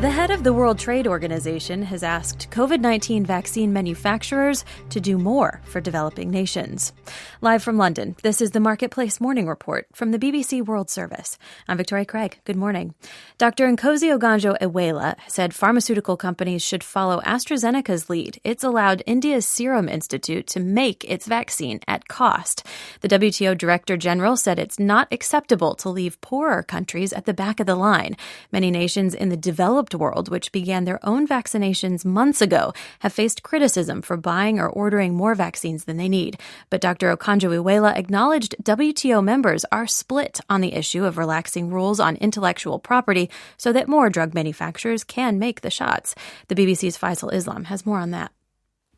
The head of the World Trade Organization has asked COVID-19 vaccine manufacturers to do more for developing nations. Live from London, this is the Marketplace Morning Report from the BBC World Service. I'm Victoria Craig. Good morning. Dr. Nkosi Okonjo-Iweala said pharmaceutical companies should follow AstraZeneca's lead. It's allowed India's Serum Institute to make its vaccine at cost. The WTO Director General said it's not acceptable to leave poorer countries at the back of the line. Many nations in the developed world, which began their own vaccinations months ago, have faced criticism for buying or ordering more vaccines than they need. But Dr. Okonjo-Iweala acknowledged WTO members are split on the issue of relaxing rules on intellectual property so that more drug manufacturers can make the shots. The BBC's Faisal Islam has more on that.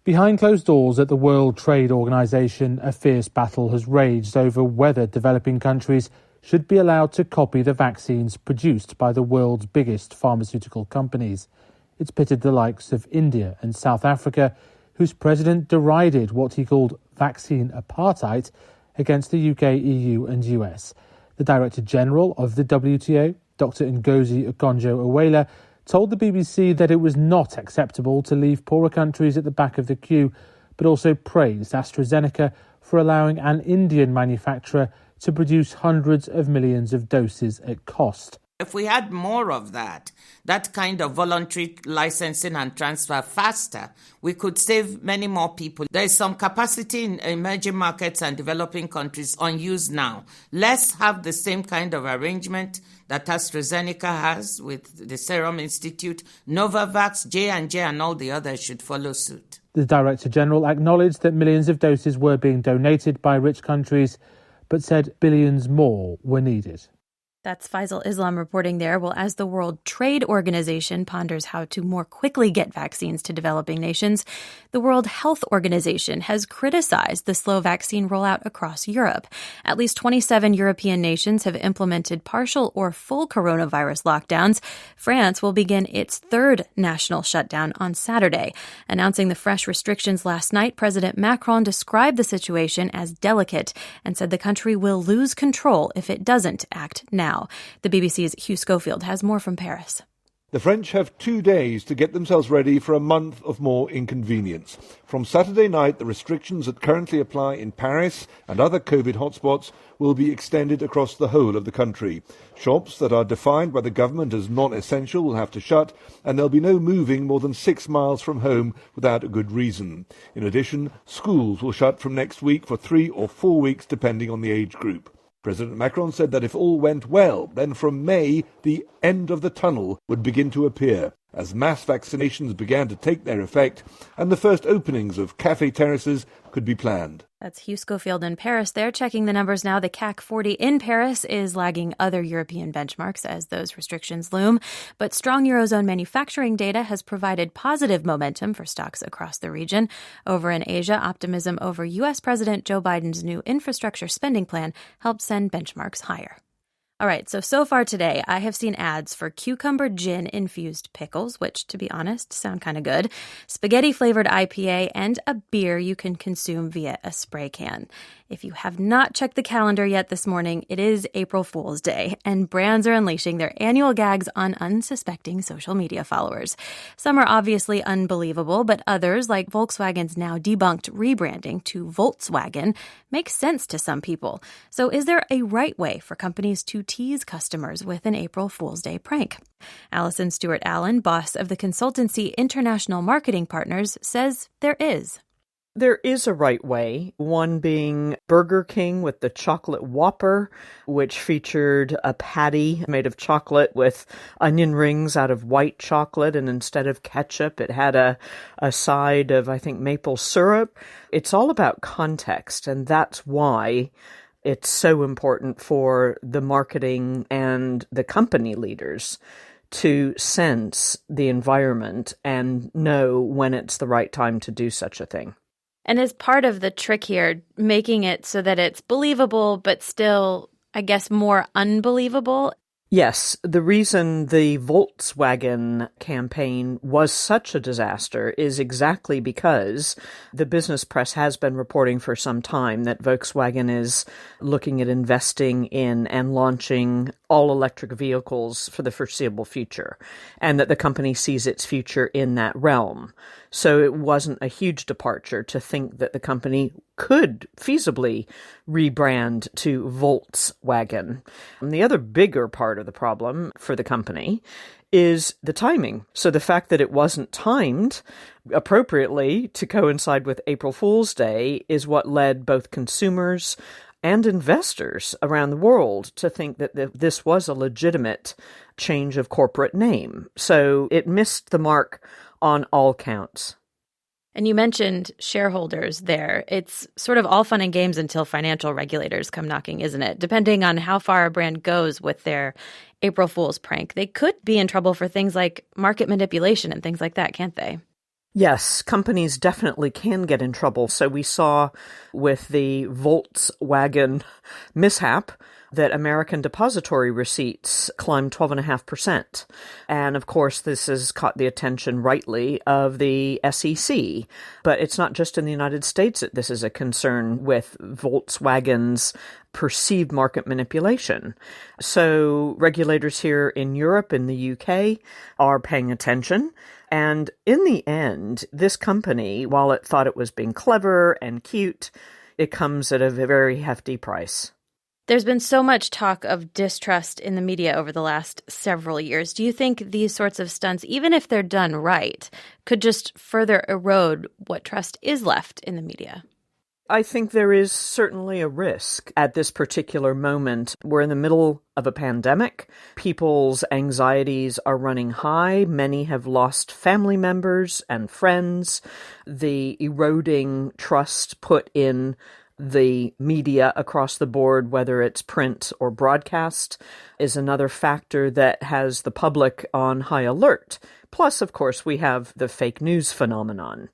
Behind closed doors at the World Trade Organization, a fierce battle has raged over whether developing countries should be allowed to copy the vaccines produced by the world's biggest pharmaceutical companies. It's pitted the likes of India and South Africa, whose president derided what he called vaccine apartheid against the UK, EU and US. The Director General of the WTO, Dr. Nkosi Okonjo-Iweala, told the BBC that it was not acceptable to leave poorer countries at the back of the queue, but also praised AstraZeneca for allowing an Indian manufacturer to produce hundreds of millions of doses at cost. If we had more of that kind of voluntary licensing and transfer faster, we could save many more people. There is some capacity in emerging markets and developing countries unused now. Let's have the same kind of arrangement that AstraZeneca has with the Serum Institute. Novavax, J&J and all the others should follow suit. The Director General acknowledged that millions of doses were being donated by rich countries, but said billions more were needed. That's Faisal Islam reporting there. Well, as the World Trade Organization ponders how to more quickly get vaccines to developing nations, the World Health Organization has criticized the slow vaccine rollout across Europe. At least 27 European nations have implemented partial or full coronavirus lockdowns. France will begin its third national shutdown on Saturday. Announcing the fresh restrictions last night, President Macron described the situation as delicate and said the country will lose control if it doesn't act now. The BBC's Hugh Schofield has more from Paris. The French have 2 days to get themselves ready for a month of more inconvenience. From Saturday night, the restrictions that currently apply in Paris and other COVID hotspots will be extended across the whole of the country. Shops that are defined by the government as non-essential will have to shut, and there'll be no moving more than 6 miles from home without a good reason. In addition, schools will shut from next week for 3 or 4 weeks, depending on the age group. President Macron said that if all went well, then from May, the end of the tunnel would begin to appear, as mass vaccinations began to take their effect and the first openings of cafe terraces could be planned. That's Hugh Schofield in Paris. They're checking the numbers now. The CAC 40 in Paris is lagging other European benchmarks as those restrictions loom. But strong Eurozone manufacturing data has provided positive momentum for stocks across the region. Over in Asia, optimism over U.S. President Joe Biden's new infrastructure spending plan helped send benchmarks higher. All right, so far today, I have seen ads for cucumber gin-infused pickles, which, to be honest, sound kind of good, spaghetti-flavored IPA, and a beer you can consume via a spray can. If you have not checked the calendar yet this morning, it is April Fool's Day, and brands are unleashing their annual gags on unsuspecting social media followers. Some are obviously unbelievable, but others, like Volkswagen's now debunked rebranding to Volkswagen, make sense to some people. So is there a right way for companies to tease customers with an April Fool's Day prank? Alison Stewart-Allen, boss of the consultancy International Marketing Partners, says there is. There is a right way, one being Burger King with the chocolate Whopper, which featured a patty made of chocolate with onion rings out of white chocolate, and instead of ketchup, it had a side of, I think, maple syrup. It's all about context, and that's why it's so important for the marketing and the company leaders to sense the environment and know when it's the right time to do such a thing. And as part of the trick here, making it so that it's believable, but still, I guess, more unbelievable. Yes, the reason the Volkswagen campaign was such a disaster is exactly because the business press has been reporting for some time that Volkswagen is looking at investing in and launching all-electric vehicles for the foreseeable future, and that the company sees its future in that realm. So it wasn't a huge departure to think that the company could feasibly rebrand to Volkswagen. And the other bigger part of the problem for the company is the timing. So the fact that it wasn't timed appropriately to coincide with April Fool's Day is what led both consumers and investors around the world to think that this was a legitimate change of corporate name. So it missed the mark on all counts. And you mentioned shareholders there. It's sort of all fun and games until financial regulators come knocking, isn't it? Depending on how far a brand goes with their April Fool's prank, they could be in trouble for things like market manipulation and things like that, can't they? Yes, companies definitely can get in trouble. So we saw with the Volkswagen mishap that American depository receipts climbed 12.5%. And of course, this has caught the attention rightly of the SEC. But it's not just in the United States that this is a concern with Volkswagen's perceived market manipulation. So regulators here in Europe, in the UK, are paying attention. And in the end, this company, while it thought it was being clever and cute, it comes at a very hefty price. There's been so much talk of distrust in the media over the last several years. Do you think these sorts of stunts, even if they're done right, could just further erode what trust is left in the media? I think there is certainly a risk at this particular moment. We're in the middle of a pandemic. People's anxieties are running high. Many have lost family members and friends. The eroding trust put in the media across the board, whether it's print or broadcast, is another factor that has the public on high alert. Plus, of course, we have the fake news phenomenon.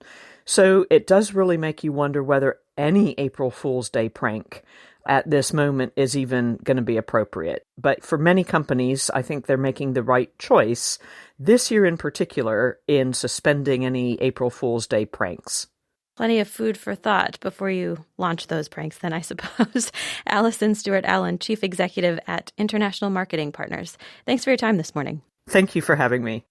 So it does really make you wonder whether any April Fool's Day prank at this moment is even going to be appropriate. But for many companies, I think they're making the right choice this year in particular in suspending any April Fool's Day pranks. Plenty of food for thought before you launch those pranks, then, I suppose. Alison Stewart-Allen, Chief Executive at International Marketing Partners. Thanks for your time this morning. Thank you for having me.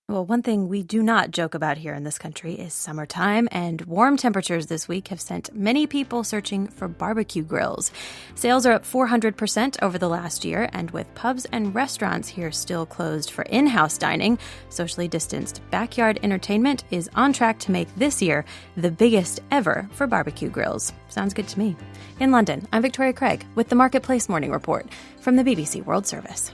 Well, one thing we do not joke about here in this country is summertime, and warm temperatures this week have sent many people searching for barbecue grills. Sales are up 400% over the last year, and with pubs and restaurants here still closed for in-house dining, socially distanced backyard entertainment is on track to make this year the biggest ever for barbecue grills. Sounds good to me. In London, I'm Victoria Craig with the Marketplace Morning Report from the BBC World Service.